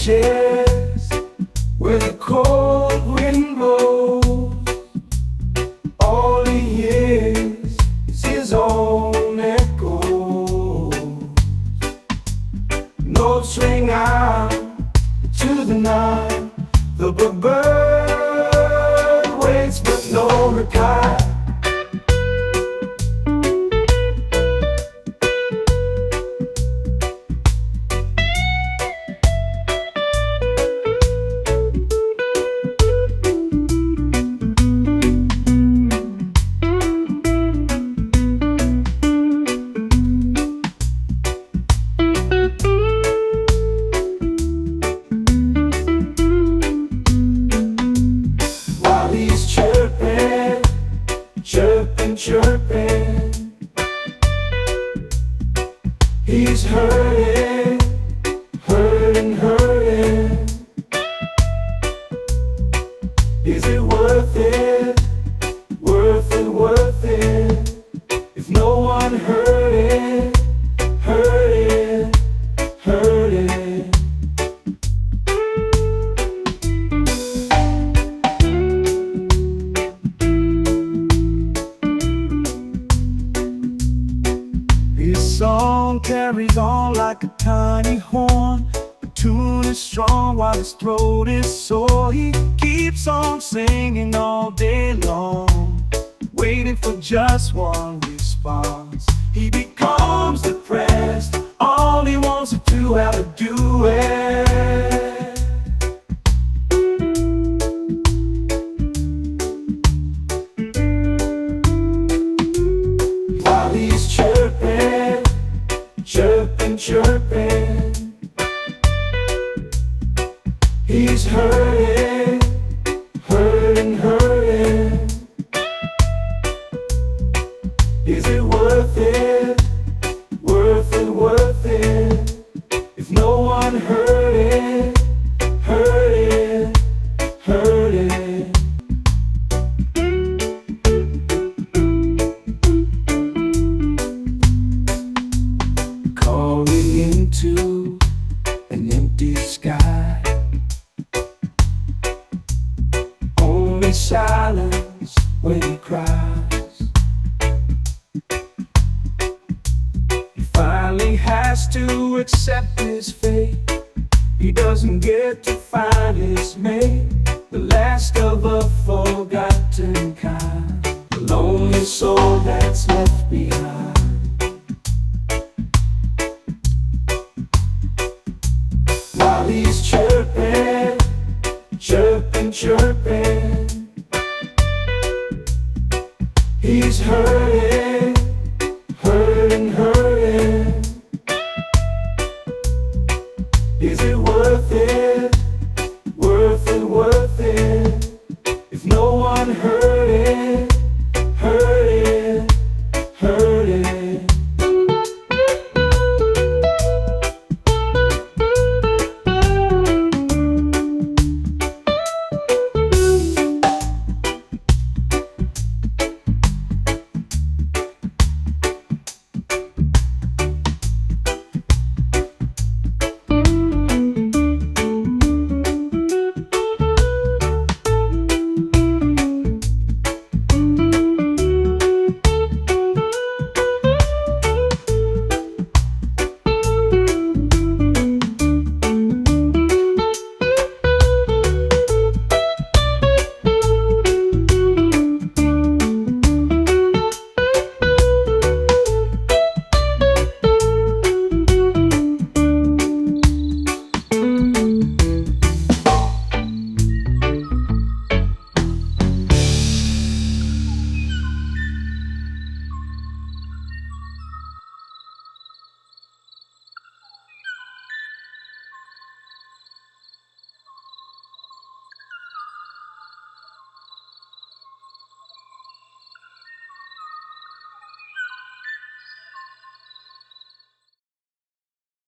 branches where the cold wind blows. All he hears is his own echo. Notes ring out to the night. The bird waits but no reply. Chirping, chirping, he's hurting, hurting, hurting. Is it worth it, worth it, worth it? If no one heard it, heard it, heard it. His song carries on like a tiny horn. The tune is strong while his throat is sore. He keeps on singing all day long, waiting for just one response. He becomes depressed. All he wants is to have a duet. While he's chirping, chirping, chirping, he's hurting, hurting, hurting. Is it worth it, worth it, worth it? If no one heard it, heard it, heard it. Calling into an empty sky, only silence when he cries. He finally has to accept his fate. He doesn't get to find his mate, the last of a forgotten kind, the lonely soul that's left behind. While he's chirping, chirping, chirping, he's hurting,